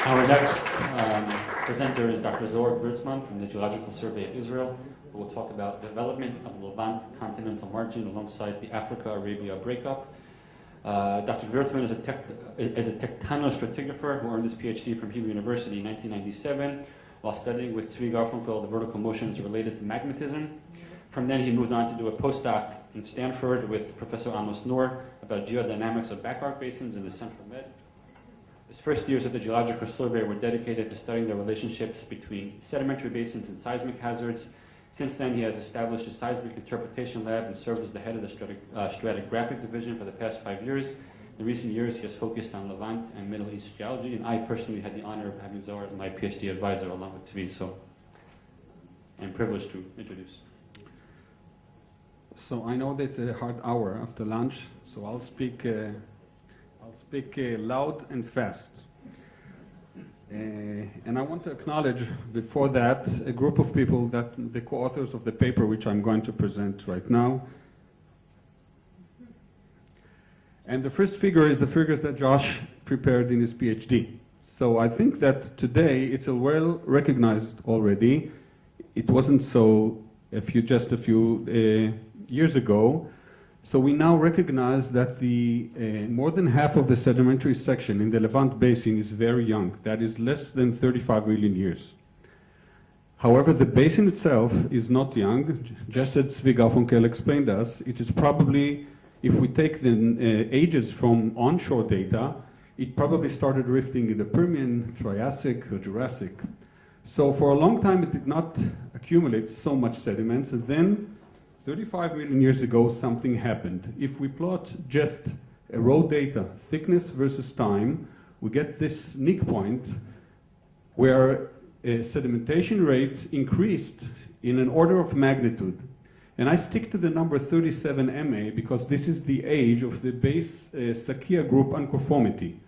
Our next presenter is Dr. Zohar Gvirtzman from the Geological Survey of Israel, who will talk about development of the Levant continental margin alongside the Africa-Arabia breakup. Dr. Gvirtzman is a tectonostratigrapher who earned his PhD from Hebrew University in 1997 while studying with Tzvi Garfunkel the vertical motions related to magnetism. From then he moved on to do a postdoc in Stanford with Professor Amos Noor about geodynamics of back-arc basins in the Central Med. His first years at the Geological Survey were dedicated to studying the relationships between sedimentary basins and seismic hazards. Since then, he has established a seismic interpretation lab and served as the head of the stratigraphic division for the past 5 years. In recent years, he has focused on Levant and Middle East geology, and I personally had the honor of having Zohar as my PhD advisor along with Tzvi, so I'm privileged to introduce. So I know that it's a hard hour after lunch, so I'll speak loud and fast. And I want to acknowledge before that a group of people that the co-authors of the paper which I'm going to present right now. And the first figure is the figures that Josh prepared in his PhD. So I think that today it's well recognized already. It wasn't so just a few years ago. So we now recognize that the more than half of the sedimentary section in the Levant Basin is very young. That is less than 35 million years. However, the basin itself is not young. Just as Tzvi Garfunkel explained us, it is probably, if we take the ages from onshore data, it probably started drifting in the Permian, Triassic, or Jurassic. So for a long time it did not accumulate so much sediments, and then 35 million years ago, something happened. If we plot just raw data, thickness versus time, we get this nick point where a sedimentation rate increased in an order of magnitude. And I stick to the number 37 MA because this is the age of the base Sakia group unconformity,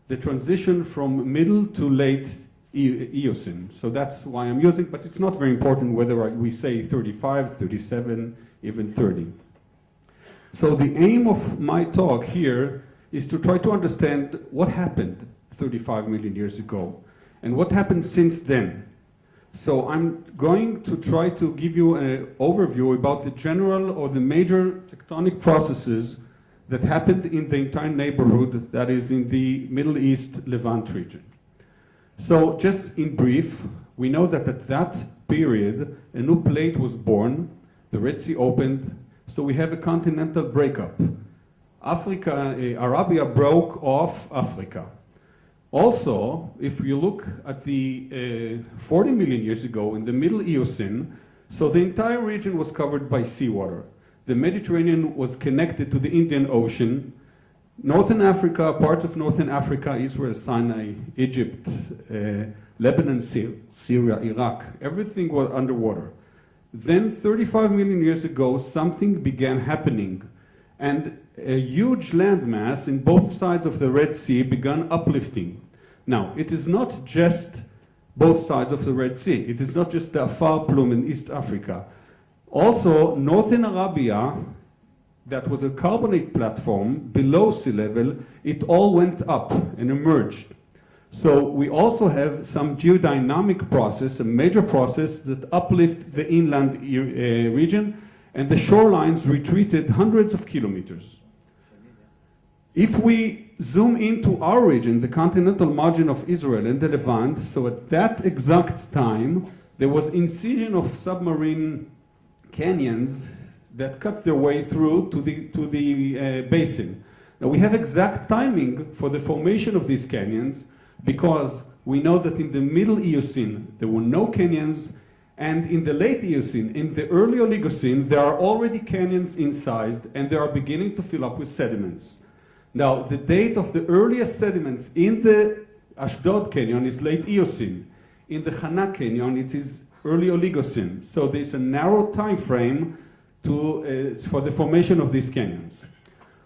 the transition from middle to late Eocene. So that's why I'm using, but it's not very important whether we say 35, 37, even 30. So the aim of my talk here is to try to understand what happened 35 million years ago and what happened since then. So I'm going to try to give you an overview about the general or the major tectonic processes that happened in the entire neighborhood that is in the Middle East Levant region. So just in brief, we know that at that period, a new plate was born, the Red Sea opened, so we have a continental breakup. Arabia broke off Africa. Also, if you look at the 40 million years ago in the Middle Eocene, so the entire region was covered by seawater. The Mediterranean was connected to the Indian Ocean. Northern Africa, parts of Northern Africa, Israel, Sinai, Egypt, Lebanon, Syria, Iraq, everything was underwater. Then 35 million years ago, something began happening, and a huge landmass in both sides of the Red Sea began uplifting. Now, it is not just both sides of the Red Sea. It is not just the Afar Plume in East Africa. Also, Northern Arabia, that was a carbonate platform below sea level, it all went up and emerged. So we also have some geodynamic process, a major process that uplift the inland region, and the shorelines retreated hundreds of kilometers. If we zoom into our region, the continental margin of Israel and the Levant, so at that exact time, there was incision of submarine canyons that cut their way through to the basin. Now we have exact timing for the formation of these canyons because we know that in the Middle Eocene there were no canyons, and in the late Eocene, in the early Oligocene, there are already canyons incised and they are beginning to fill up with sediments. Now the date of the earliest sediments in the Ashdod Canyon is late Eocene. In the Hana Canyon it is early Oligocene. So there's a narrow time frame for the formation of these canyons.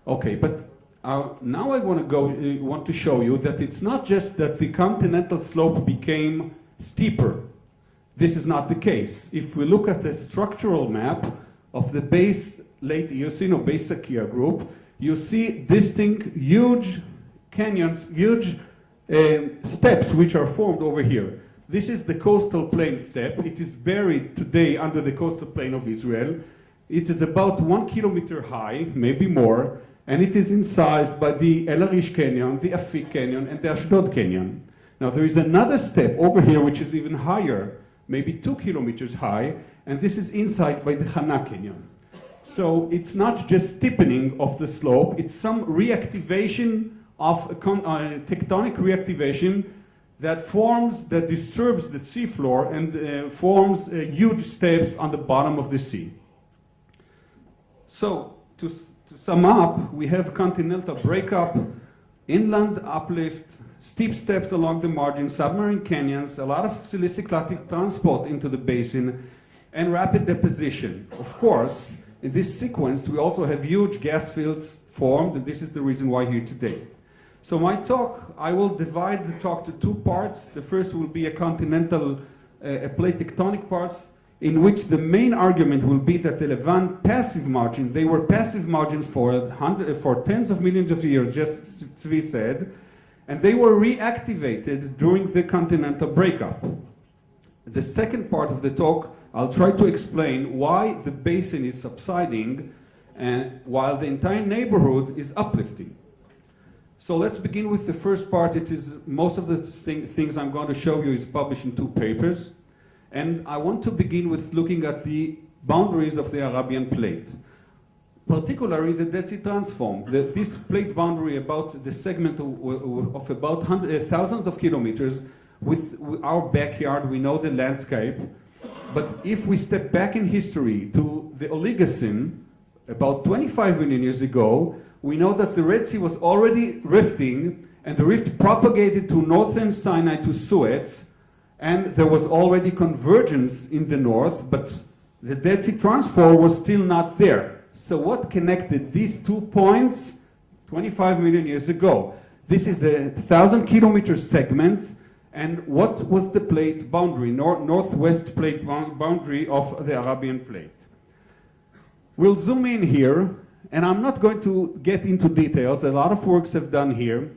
Okay, but now I want to show you that it's not just that the continental slope became steeper. This is not the case. If we look at the structural map of the base late Eocene or base Sakia group, you see distinct huge canyons, huge steps which are formed over here. This is the coastal plain step. It is buried today under the coastal plain of Israel. It is about 1 kilometer high, maybe more, and it is incised by the El Arish Canyon, the Afik Canyon, and the Ashdod Canyon. Now there is another step over here which is even higher, maybe 2 kilometers high, and this is incised by the Hana Canyon. So it's not just steepening of the slope, it's some reactivation of tectonic reactivation that disturbs the seafloor and forms huge steps on the bottom of the sea. So to sum up, we have continental breakup, inland uplift, steep steps along the margin, submarine canyons, a lot of siliciclatic transport into the basin, and rapid deposition. Of course, in this sequence, we also have huge gas fields formed, and this is the reason why here today. So my talk, I will divide the talk to two parts. The first will be a continental plate tectonic parts, in which the main argument will be that the Levant passive margin, they were passive margins for tens of millions of years, just Tzvi said, and they were reactivated during the continental breakup. The second part of the talk, I'll try to explain why the basin is subsiding and while the entire neighborhood is uplifting. So let's begin with the first part. It is most of the things I'm going to show you is published in two papers. And I want to begin with looking at the boundaries of the Arabian plate, particularly the Dead Sea Transform. This plate boundary about the segment of about thousands of kilometers with our backyard, we know the landscape. But if we step back in history to the Oligocene, about 25 million years ago, we know that the Red Sea was already rifting, and the rift propagated to northern Sinai to Suez, and there was already convergence in the north, but the Dead Sea Transform was still not there. So what connected these 2 points 25 million years ago? This is a 1,000-kilometer segment, and what was the plate boundary, northwest plate boundary of the Arabian plate? We'll zoom in here, and I'm not going to get into details. A lot of works have done here.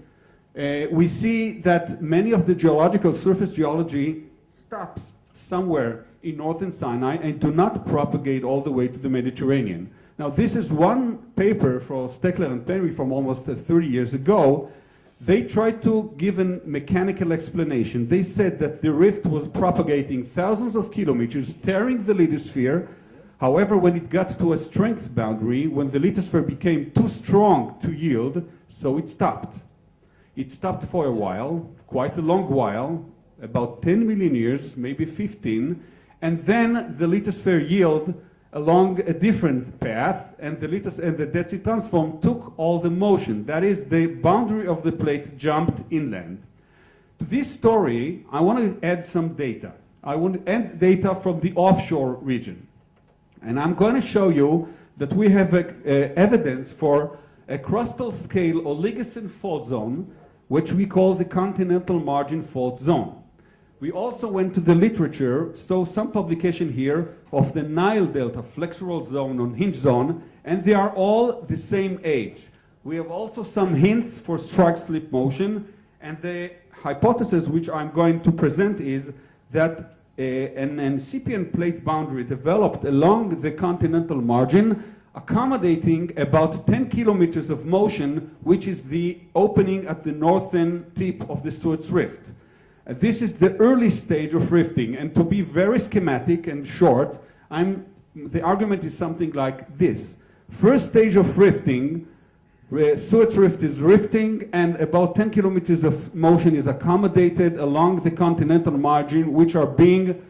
We see that many of the geological surface geology stops somewhere in northern Sinai and do not propagate all the way to the Mediterranean. Now, this is one paper for Steckler and Penry from almost 30 years ago. They tried to give a mechanical explanation. They said that the rift was propagating thousands of kilometers, tearing the lithosphere. However, when it got to a strength boundary, when the lithosphere became too strong to yield, so it stopped. It stopped for a while, quite a long while, about 10 million years, maybe 15, and then the lithosphere yielded along a different path, and the Dead Sea Transform took all the motion. That is, the boundary of the plate jumped inland. To this story, I want to add some data. I want to add data from the offshore region. And I'm going to show you that we have evidence for a crustal scale Oligocene fault zone, which we call the continental margin fault zone. We also went to the literature, saw some publication here of the Nile Delta flexural zone on hinge zone, and they are all the same age. We have also some hints for strike slip motion, and the hypothesis which I'm going to present is that an incipient plate boundary developed along the continental margin, accommodating about 10 kilometers of motion, which is the opening at the northern tip of the Suez Rift. This is the early stage of rifting, and to be very schematic and short, the argument is something like this. First stage of rifting, Suez Rift is rifting, and about 10 kilometers of motion is accommodated along the continental margin, which are being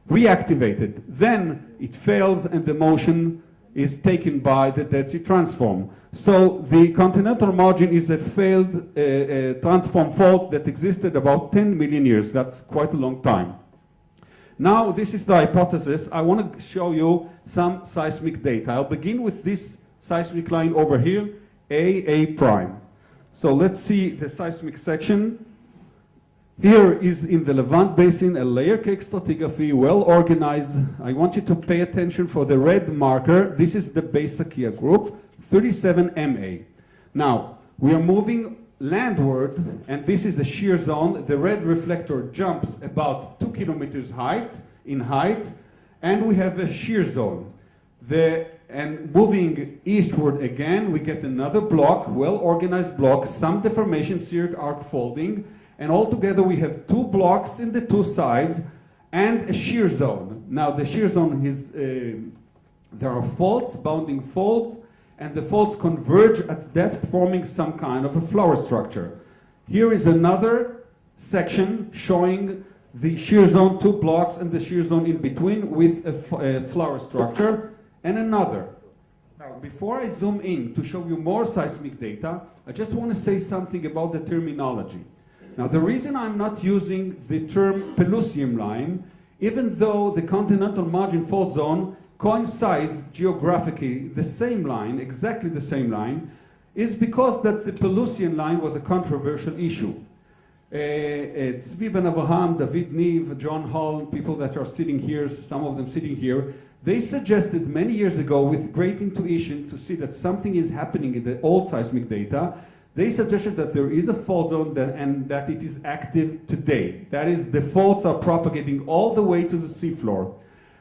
reactivated. Then it fails, and the motion is taken by the Dead Sea Transform. So the continental margin is a failed transform fault that existed about 10 million years. That's quite a long time. Now, this is the hypothesis. I want to show you some seismic data. I'll begin with this seismic line over here, A prime. So let's see the seismic section. Here is in the Levant Basin, a layer cake stratigraphy, well organized. I want you to pay attention for the red marker. This is the Beis Sakia group, 37 MA. Now, we are moving landward, and this is a shear zone, the red reflector jumps about 2 kilometers in height, and we have a shear zone. And moving eastward again, we get another block, well-organized block, some deformation, cirque arc folding, and altogether we have 2 blocks in the 2 sides and a shear zone. Now the shear zone is, there are faults, bounding faults, and the faults converge at depth, forming some kind of a flower structure. Here is another section showing the shear zone, 2 blocks, and the shear zone in between with a flower structure. And another. Now, before I zoom in to show you more seismic data, I just want to say something about the terminology. Now, the reason I'm not using the term Pelusium line, even though the continental margin fault zone coincides geographically the same line, exactly the same line, is because that the Pelusian line was a controversial issue. Tzvi Ben Avraham, David Niv, John Hall, people that are sitting here, some of them sitting here, they suggested many years ago with great intuition to see that something is happening in the old seismic data. They suggested that there is a fault zone and that it is active today. That is, the faults are propagating all the way to the seafloor.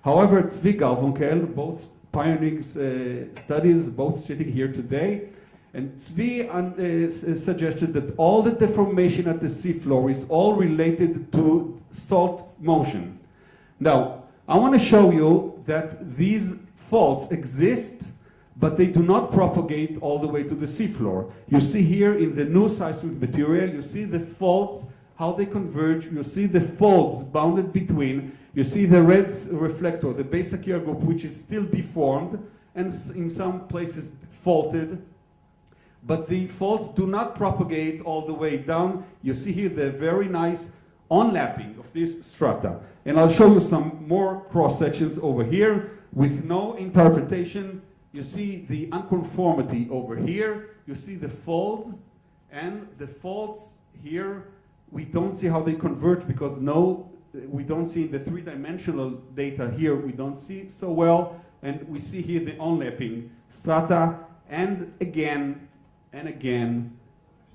However, Tzvi Garfunkel, both pioneering studies, both sitting here today, and Tzvi suggested that all the deformation at the seafloor is all related to salt motion. Now, I want to show you that these faults exist, but they do not propagate all the way to the seafloor. You see here in the new seismic material, you see the faults, how they converge, you see the faults bounded between, you see the red reflector, the base Akira group, which is still deformed, and in some places faulted, but the faults do not propagate all the way down. You see here the very nice onlapping of this strata. And I'll show you some more cross sections over here with no interpretation. You see the unconformity over here. You see the folds, and the faults here, we don't see how they converge because we don't see the 3-dimensional data here, we don't see so well. And we see here the onlapping strata, and again and again.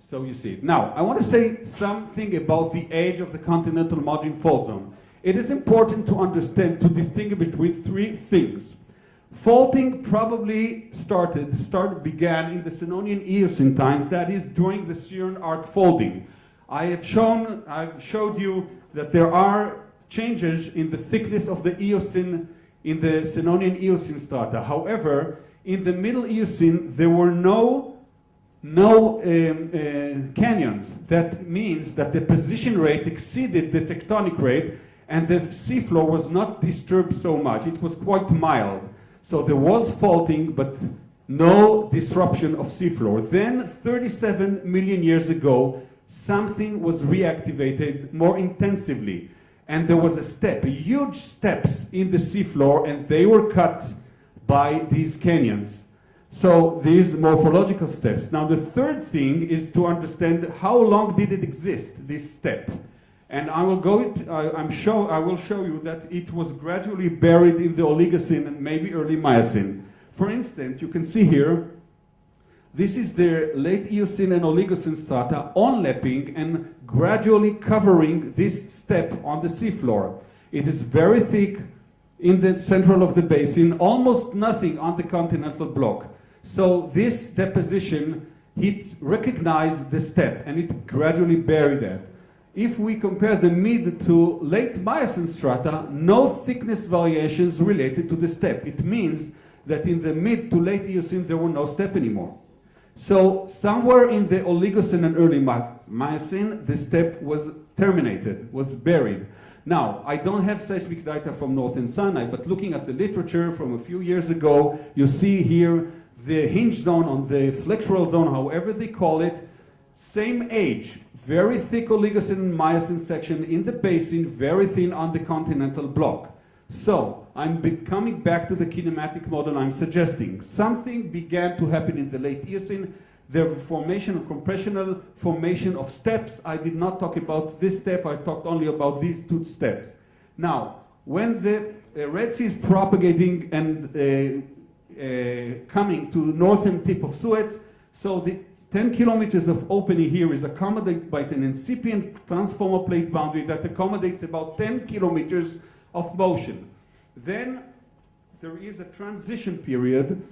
So you see it. Now, I want to say something about the age of the continental margin fault zone. It is important to understand, to distinguish between 3 things. Faulting probably began in the Senonian Eocene times, that is during the Cirque arc folding. I've showed you that there are changes in the thickness of the Eocene, in the Senonian Eocene strata. However, in the Middle Eocene, there were no canyons. That means that the position rate exceeded the tectonic rate, and the seafloor was not disturbed so much. It was quite mild. So there was faulting, but no disruption of seafloor. Then, 37 million years ago, something was reactivated more intensively. And there was huge steps in the seafloor, and they were cut by these canyons. So these morphological steps. Now the third thing is to understand how long did it exist, this step. And I will show you that it was gradually buried in the Oligocene and maybe early Miocene. For instance, you can see here, this is the late Eocene and Oligocene strata onlapping and gradually covering this step on the seafloor. It is very thick in the central of the basin, almost nothing on the continental block. So this deposition, it recognized the step and it gradually buried that. If we compare the mid to late Miocene strata, no thickness variations related to the step. It means that in the mid to late Eocene there were no step anymore. So somewhere in the Oligocene and early Miocene, the step was terminated, was buried. Now, I don't have seismic data from Northern Sinai, but looking at the literature from a few years ago, you see here the hinge zone on the flexural zone, however they call it, same age, very thick Oligocene and Miocene section in the basin, very thin on the continental block. So, I'm coming back to the kinematic model I'm suggesting. Something began to happen in the late Eocene. The formation of compressional formation of steps. I did not talk about this step, I talked only about these 2 steps. Now, when the Red Sea is propagating and coming to the northern tip of Suez, so the 10 kilometers of opening here is accommodated by an incipient transformer plate boundary that accommodates about 10 kilometers of motion. Then there is a transition period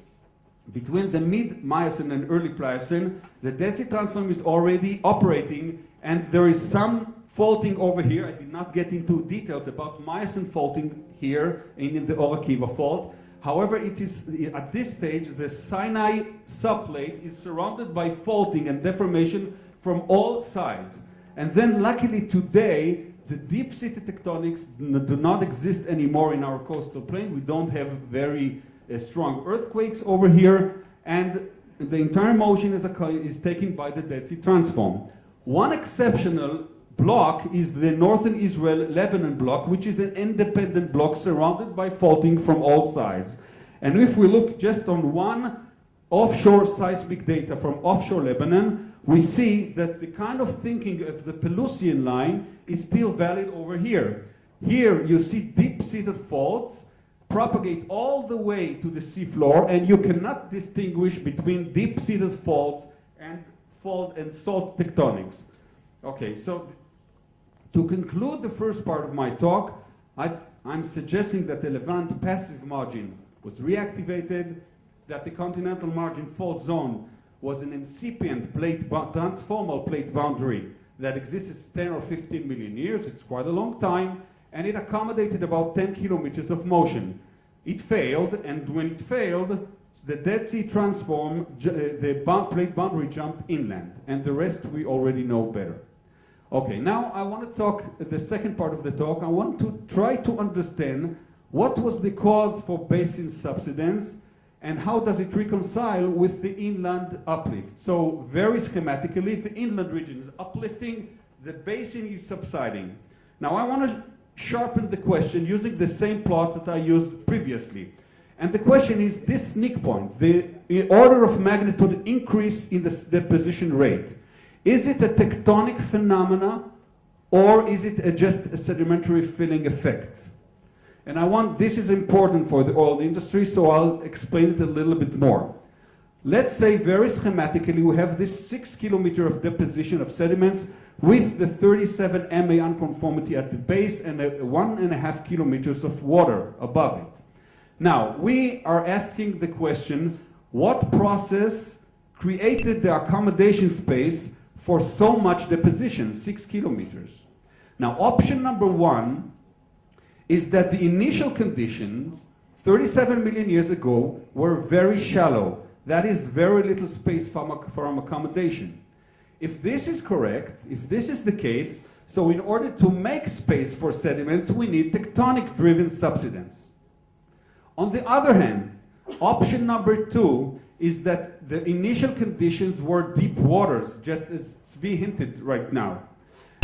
between the mid-Miocene and early Pliocene. The Dead Sea transform is already operating, and there is some faulting over here. I did not get into details about Miocene faulting here in the Or Akiva fault. However, it is at this stage the Sinai subplate is surrounded by faulting and deformation from all sides. And then luckily today, the deep-seated tectonics do not exist anymore in our coastal plain. We don't have very strong earthquakes over here, and the entire motion is taken by the Dead Sea transform. One exceptional block is the northern Israel-Lebanon block, which is an independent block surrounded by faulting from all sides. And if we look just on one offshore seismic data from offshore Lebanon, we see that the kind of thinking of the Pelusian line is still valid over here. Here you see deep-seated faults propagate all the way to the seafloor, and you cannot distinguish between deep-seated faults and fault and salt tectonics. Okay, so to conclude the first part of my talk, I'm suggesting that the Levant passive margin was reactivated, that the continental margin fault zone was an incipient transformal plate boundary that existed 10 or 15 million years. It's quite a long time, and it accommodated about 10 kilometers of motion. It failed, and when it failed, the Dead Sea transform, the plate boundary jumped inland, and the rest we already know better. Okay, now I want to talk, the second part of the talk, I want to try to understand what was the cause for basin subsidence and how does it reconcile with the inland uplift. So very schematically, the inland region is uplifting, the basin is subsiding. Now I want to sharpen the question using the same plot that I used previously. And the question is this nick point, the order of magnitude increase in the deposition rate. Is it a tectonic phenomena, or is it just a sedimentary filling effect? And this is important for the oil industry, so I'll explain it a little bit more. Let's say very schematically we have this 6 kilometer of deposition of sediments with the 37 MA unconformity at the base and 1.5 kilometers of water above it. Now, we are asking the question, what process created the accommodation space for so much deposition, 6 kilometers? Now, option number one is that the initial conditions 37 million years ago were very shallow. That is very little space for accommodation. If this is correct, if this is the case, so in order to make space for sediments, we need tectonic-driven subsidence. On the other hand, option number two is that the initial conditions were deep waters, just as Zvi hinted right now.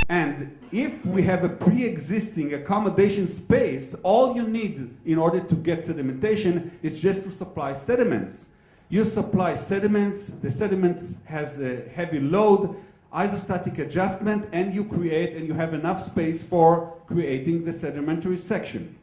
And if we have a pre-existing accommodation space, all you need in order to get sedimentation is just to supply sediments. You supply sediments, the sediment has a heavy load, isostatic adjustment, and you have enough space for creating the sedimentary section.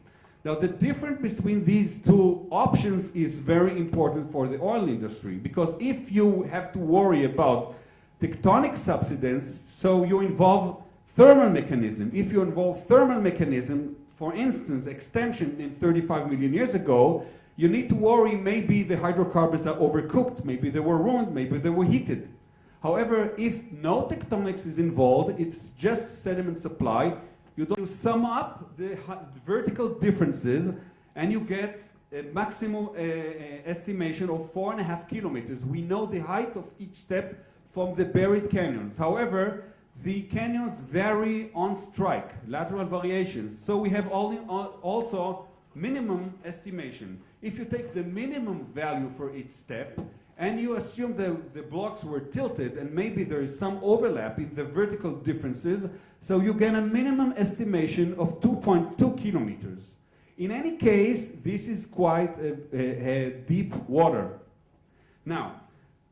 Now, the difference between these two options is very important for the oil industry, because if you have to worry about tectonic subsidence, so you involve thermal mechanism. If you involve thermal mechanism, for instance, extension in 35 million years ago, you need to worry maybe the hydrocarbons are overcooked, maybe they were ruined, maybe they were heated. However, if no tectonics is involved, it's just sediment supply, you sum up the vertical differences and you get a maximum estimation of 4.5 kilometers. We know the height of each step from the buried canyons. However, the canyons vary on strike, lateral variations. So we have also minimum estimation. If you take the minimum value for each step and you assume the blocks were tilted and maybe there is some overlap in the vertical differences, so you get a minimum estimation of 2.2 kilometers. In any case, this is quite a deep water. Now,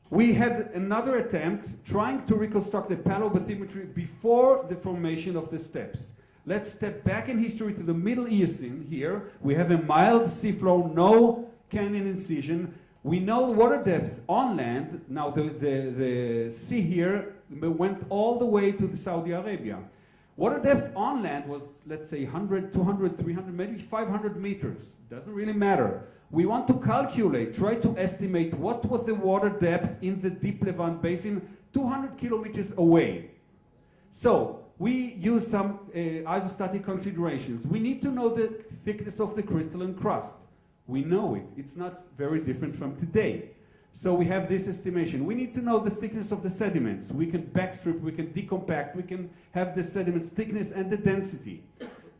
we had another attempt trying to reconstruct the paleobathymetry before the formation of the steps. Let's step back in history to the Middle Eocene here. We have a mild seafloor, no canyon incision. We know water depth on land. Now the sea here went all the way to the Saudi Arabia. Water depth on land was, let's say, 100, 200, 300, maybe 500 meters. Doesn't really matter. We want to calculate, try to estimate what was the water depth in the deep Levant basin 200 kilometers away. So we use some isostatic considerations. We need to know the thickness of the crystalline crust. We know it. It's not very different from today. So we have this estimation. We need to know the thickness of the sediments. We can backstrip, we can decompact, we can have the sediments thickness and the density.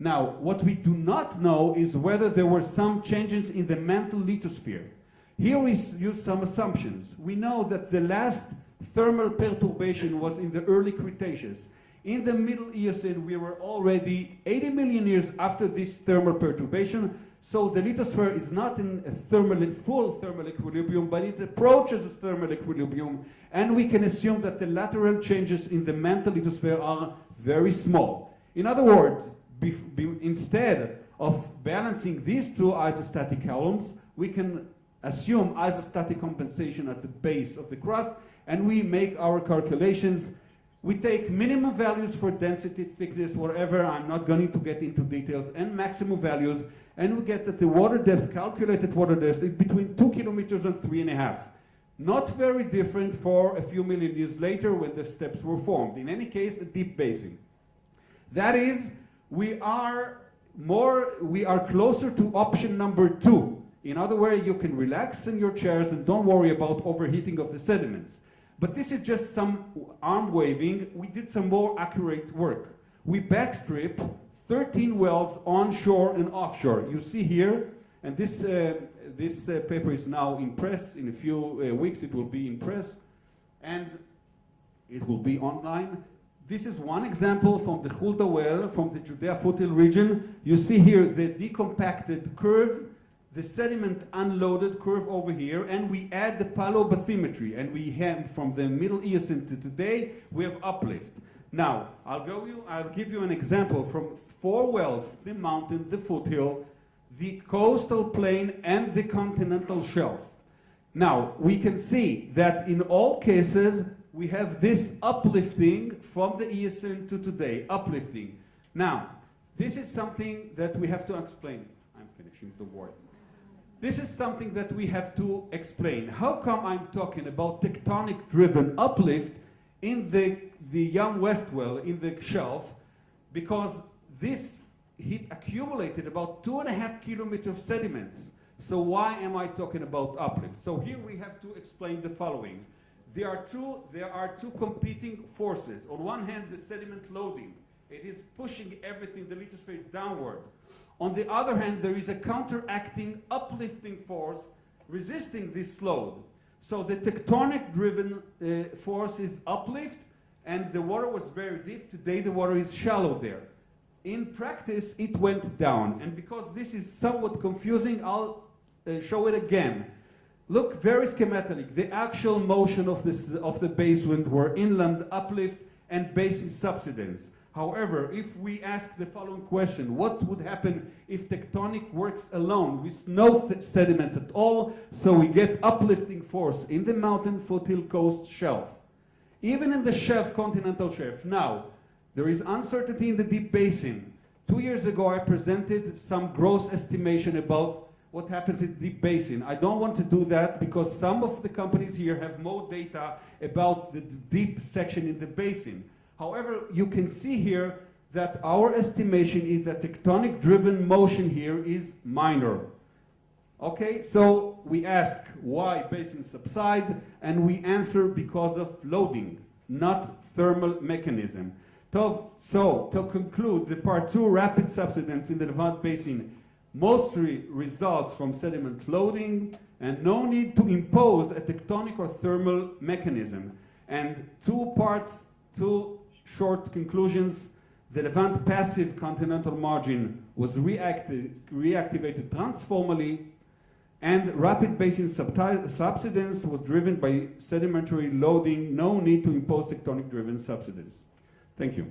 Now, what we do not know is whether there were some changes in the mantle lithosphere. Here we use some assumptions. We know that the last thermal perturbation was in the early Cretaceous. In the Middle Eocene, we were already 80 million years after this thermal perturbation. So the lithosphere is not in a full thermal equilibrium, but it approaches a thermal equilibrium, and we can assume that the lateral changes in the mantle lithosphere are very small. In other words, instead of balancing these two isostatic columns, we can assume isostatic compensation at the base of the crust, and we make our calculations. We take minimum values for density, thickness, whatever, I'm not going to get into details, and maximum values, and we get that the water depth, calculated water depth, is between 2 kilometers and 3.5. Not very different for a few million years later when the steppes were formed. In any case, a deep basin. That is, we are closer to option number 2. In other words, you can relax in your chairs and don't worry about overheating of the sediments. But this is just some arm waving. We did some more accurate work. We backstrip 13 wells onshore and offshore. You see here, and this paper is now in press. In a few weeks it will be in press, and it will be online. This is one example from the Hulda well, from the Judea foothill region. You see here the decompacted curve, the sediment unloaded curve over here, and we add the paleobathymetry, and we have, from the Middle Eocene to today, we have uplift. Now, I'll give you an example from 4 wells, the mountain, the foothill, the coastal plain, and the continental shelf. Now, we can see that in all cases, we have this uplifting from the Eocene to today, uplifting. Now, this is something that we have to explain. I'm finishing the word. This is something that we have to explain. How come I'm talking about tectonic-driven uplift in the Yam West well, in the shelf? Because this heat accumulated about 2.5 kilometers of sediments. So why am I talking about uplift? So here we have to explain the following. There are two competing forces. On one hand, the sediment loading. It is pushing everything, the lithosphere, downward. On the other hand, there is a counteracting, uplifting force resisting this load. So the tectonic-driven force is uplift, and the water was very deep. Today, the water is shallow there. In practice, it went down. And because this is somewhat confusing, I'll show it again. Look very schematically. The actual motion of the basin were inland uplift and basin subsidence. However, if we ask the following question, what would happen if tectonic works alone with no sediments at all, so we get uplifting force in the mountain, foothill, coast, shelf. Even in the shelf, continental shelf. Now, there is uncertainty in the deep basin. 2 years ago, I presented some gross estimation about what happens in the deep basin. I don't want to do that because some of the companies here have more data about the deep section in the basin. However, you can see here that our estimation is that tectonic-driven motion here is minor. Okay, so we ask why basins subside, and we answer because of loading, not thermal mechanism. So, to conclude, the part 2, rapid subsidence in the Levant Basin mostly results from sediment loading and no need to impose a tectonic or thermal mechanism. And 2 short conclusions. The Levant passive continental margin was reactivated transformally, and rapid basin subsidence was driven by sedimentary loading, no need to impose tectonic-driven subsidence. Thank you.